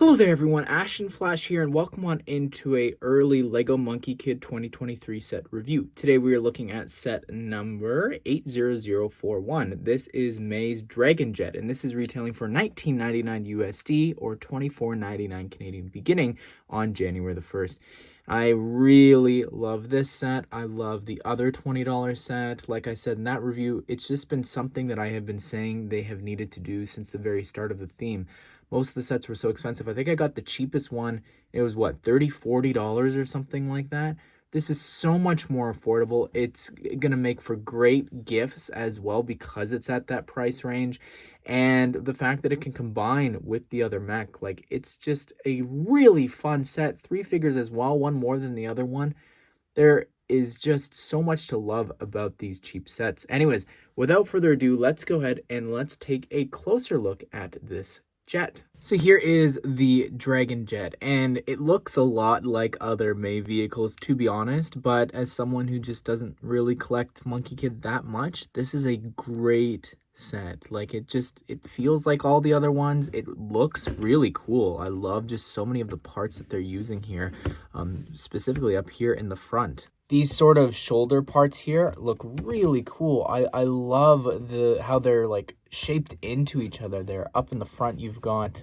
Hello there everyone, Ashnflash here, and welcome on into a early LEGO Monkie Kid 2023 set review. Today we are looking at set number 80041. This is May's Dragon Jet, and this is retailing for $19.99 USD or $24.99 Canadian beginning on January the 1st. I really love this set. I love the other $20 set. Like I said in that review, it's just been something that I have been saying they have needed to do since the very start of the theme. Most of the sets were so expensive. I think I got the cheapest one. It was what, $30, $40 or something like that. This is so much more affordable. It's going to make for great gifts as well because it's at that price range. And the fact that it can combine with the other mech, like, it's just a really fun set. 3 figures as well, one more than the other one. There is just so much to love about these cheap sets. Anyways, without further ado, let's go ahead and let's take a closer look at this jet. So here is the Dragon Jet, and it looks a lot like other May vehicles, to be honest, but as someone who just doesn't really collect Monkie Kid that much, this is a great set. Like, it feels like all the other ones. It looks really cool. I love just so many of the parts that they're using here, specifically up here in the front. These sort of shoulder parts here look really cool. I love how they're like shaped into each other there. Up in the front, you've got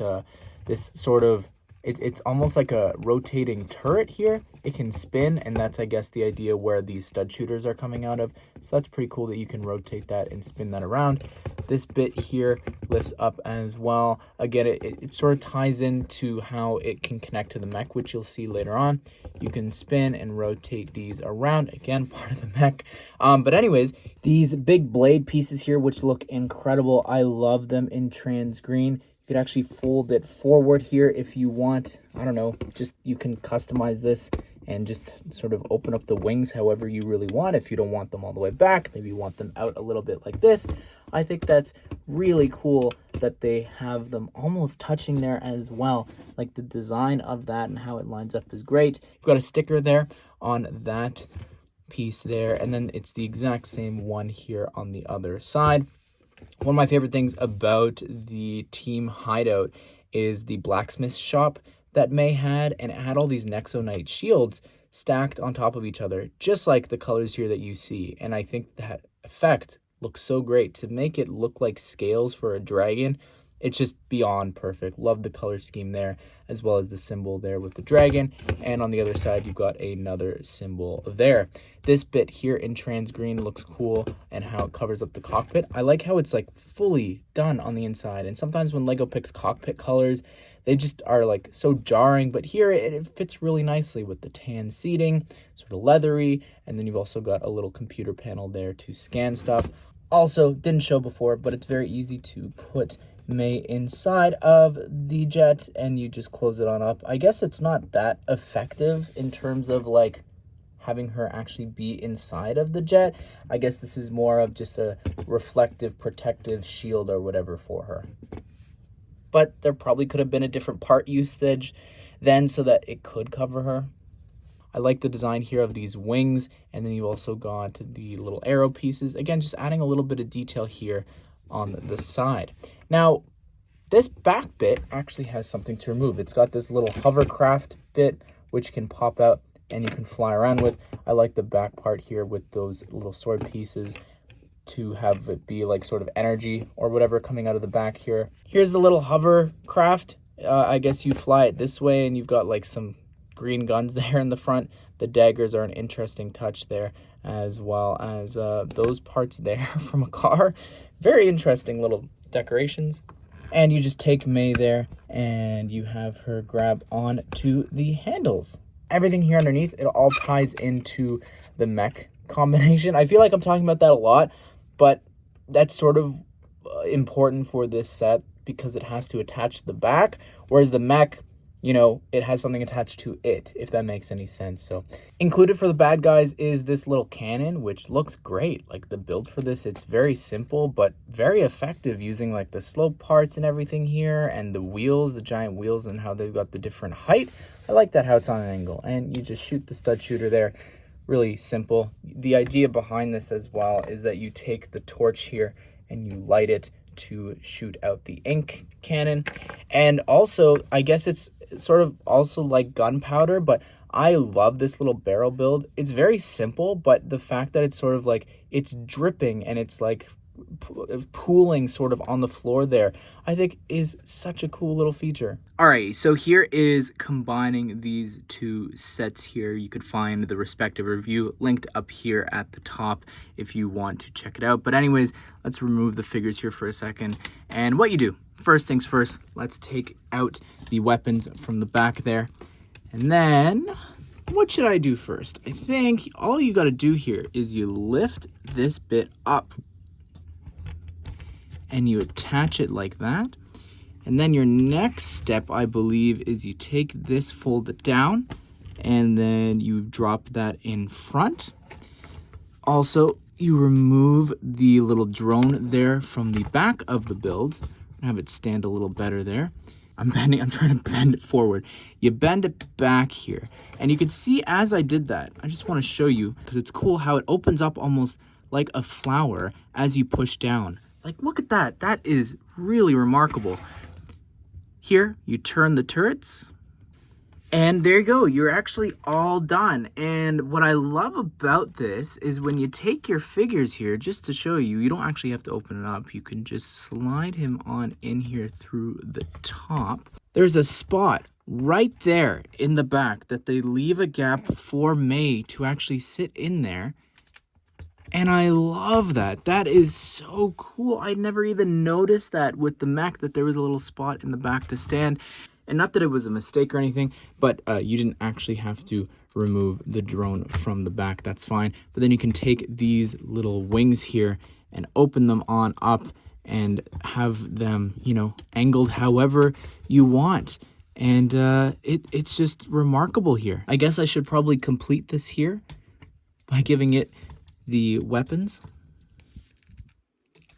this sort of, it's almost like a rotating turret here. It can spin, and that's, I guess, the idea where these stud shooters are coming out of. So that's pretty cool that you can rotate that and spin that around. This bit here lifts up as well. Again, it sort of ties into how it can connect to the mech, which you'll see later on. You can spin and rotate these around. Again, part of the mech. But anyways, these big blade pieces here, which look incredible. I love them in trans green. You could actually fold it forward here if you want. I don't know, just you can customize this and just sort of open up the wings however you really want. If you don't want them all the way back, maybe you want them out a little bit like this. I think that's really cool that they have them almost touching there as well. Like, the design of that and how it lines up is great. You've got a sticker there on that piece there, and then it's the exact same one here on the other side. One of my favorite things about the team hideout is the blacksmith shop that May had, and it had all these Nexonite shields stacked on top of each other, just like the colors here that you see. And I think that effect looks so great. To make it look like scales for a dragon, it's just beyond perfect. Love the color scheme there, as well as the symbol there with the dragon. And on the other side, you've got another symbol there. This bit here in trans green looks cool, and how it covers up the cockpit. I like how it's like fully done on the inside. And sometimes when LEGO picks cockpit colors, they just are like so jarring, but here it fits really nicely with the tan seating, sort of leathery, and then you've also got a little computer panel there to scan stuff. Also, didn't show before, but it's very easy to put May inside of the jet, and you just close it on up. I guess it's not that effective in terms of like having her actually be inside of the jet. I guess this is more of just a reflective protective shield or whatever for her. But there probably could have been a different part usage then so that it could cover her. I like the design here of these wings, and then you also got the little arrow pieces. Again, just adding a little bit of detail here on the side. Now, this back bit actually has something to remove. It's got this little hovercraft bit, which can pop out and you can fly around with. I like the back part here with those little sword pieces to have it be like sort of energy or whatever coming out of the back here. Here's the little hovercraft. I guess you fly it this way, and you've got like some green guns there in the front. The daggers are an interesting touch there, as well as those parts there from a car. Very interesting little decorations. And you just take May there, and you have her grab on to the handles. Everything here underneath, it all ties into the mech combination. I feel like I'm talking about that a lot, but that's sort of important for this set because it has to attach to the back, whereas the mech, you know, it has something attached to it, if that makes any sense. So included for the bad guys is this little cannon, which looks great. Like, the build for this, it's very simple, but very effective, using like the slope parts and everything here, and the wheels, the giant wheels, and how they've got the different height. I like that, how it's on an angle, and you just shoot the stud shooter there. Really simple. The idea behind this as well is that you take the torch here and you light it to shoot out the ink cannon. And also, I guess it's sort of also like gunpowder, but I love this little barrel build. It's very simple, but the fact that it's sort of like it's dripping and it's like pooling sort of on the floor there, I think is such a cool little feature. All right, so here is combining these two sets here. You could find the respective review linked up here at the top if you want to check it out. But anyways, let's remove the figures here for a second. And what you do, first things first, let's take out the weapons from the back there. And then what should I do first? I think all you got to do here is you lift this bit up and you attach it like that. And then your next step, I believe, is you take this, fold it down, and then you drop that in front. Also, you remove the little drone there from the back of the build and have it stand a little better there. I'm trying to bend it forward. You bend it back here. And you can see as I did that, I just want to show you, because it's cool how it opens up almost like a flower as you push down. Like, look at that. That is really remarkable. Here, you turn the turrets. And there you go. You're actually all done. And what I love about this is when you take your figures here, just to show you, you don't actually have to open it up. You can just slide him on in here through the top. There's a spot right there in the back that they leave a gap for May to actually sit in there. And I love that. That is so cool. I never even noticed that with the mech, that there was a little spot in the back to stand. And not that it was a mistake or anything, but you didn't actually have to remove the drone from the back. That's fine. But then you can take these little wings here and open them on up and have them, you know, angled however you want. And it's just remarkable here. I guess I should probably complete this here by giving it the weapons.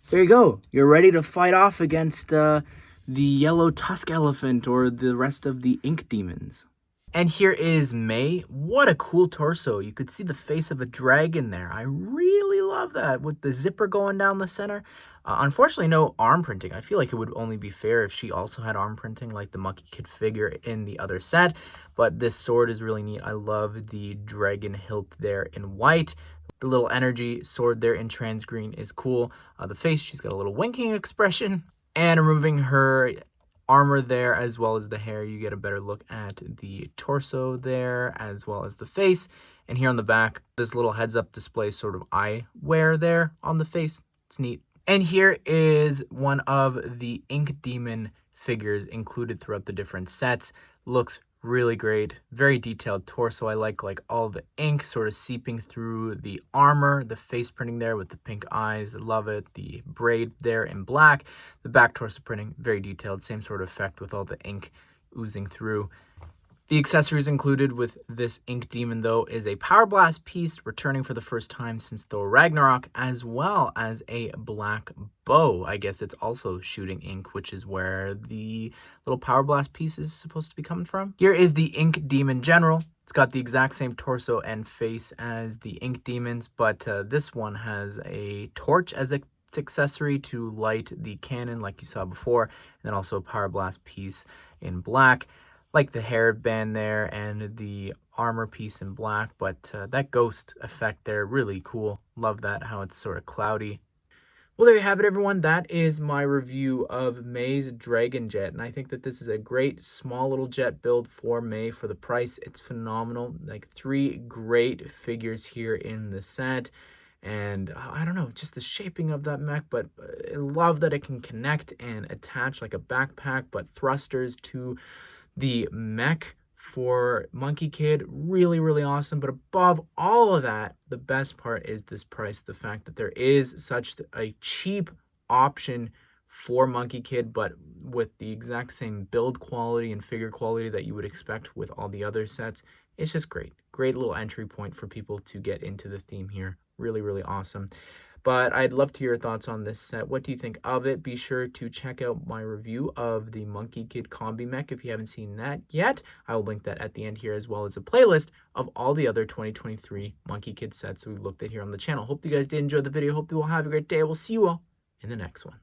So there you go. You're ready to fight off against the yellow tusk elephant or the rest of the ink demons. And here is May. What a cool torso. You could see the face of a dragon there. I really love that with the zipper going down the center. Unfortunately, no arm printing. I feel like it would only be fair if she also had arm printing like the Monkey Kid figure in the other set. But this sword is really neat. I love the dragon hilt there in white. The little energy sword there in trans green is cool. The face, she's got a little winking expression. And removing her armor there as well as the hair, you get a better look at the torso there as well as the face. And here on the back, this little heads-up display sort of eyewear there on the face. It's neat. And here is one of the Ink Demon figures included throughout the different sets. Looks really great. Very detailed torso. I like all the ink sort of seeping through the armor, the face printing there with the pink eyes. I love it. The braid there in black. The back torso printing, very detailed. Same sort of effect with all the ink oozing through. The accessories included with this Ink Demon, though, is a Power Blast piece returning for the first time since Thor Ragnarok, as well as a black bow. I guess it's also shooting ink, which is where the little Power Blast piece is supposed to be coming from. Here is the Ink Demon General. It's got the exact same torso and face as the Ink Demons, but this one has a torch as its accessory to light the cannon like you saw before, and then also a Power Blast piece in black. Like the hairband there and the armor piece in black, but that ghost effect there, really cool. Love that, how it's sort of cloudy. Well, there you have it, everyone. That is my review of May's Dragon Jet, and I think that this is a great small little jet build for May. For the price, it's phenomenal. Like 3 great figures here in the set. And I don't know, just the shaping of that mech, but I love that it can connect and attach like a backpack, but thrusters to the mech for Monkey Kid, really, really awesome. But above all of that, the best part is this price. The fact that there is such a cheap option for Monkey Kid, but with the exact same build quality and figure quality that you would expect with all the other sets. It's just great. Great little entry point for people to get into the theme here. Really, really awesome. But I'd love to hear your thoughts on this set. What do you think of it? Be sure to check out my review of the Monkey Kid Combi Mech if you haven't seen that yet. I will link that at the end here, as well as a playlist of all the other 2023 Monkey Kid sets we've looked at here on the channel. Hope you guys did enjoy the video. Hope you all have a great day. We'll see you all in the next one.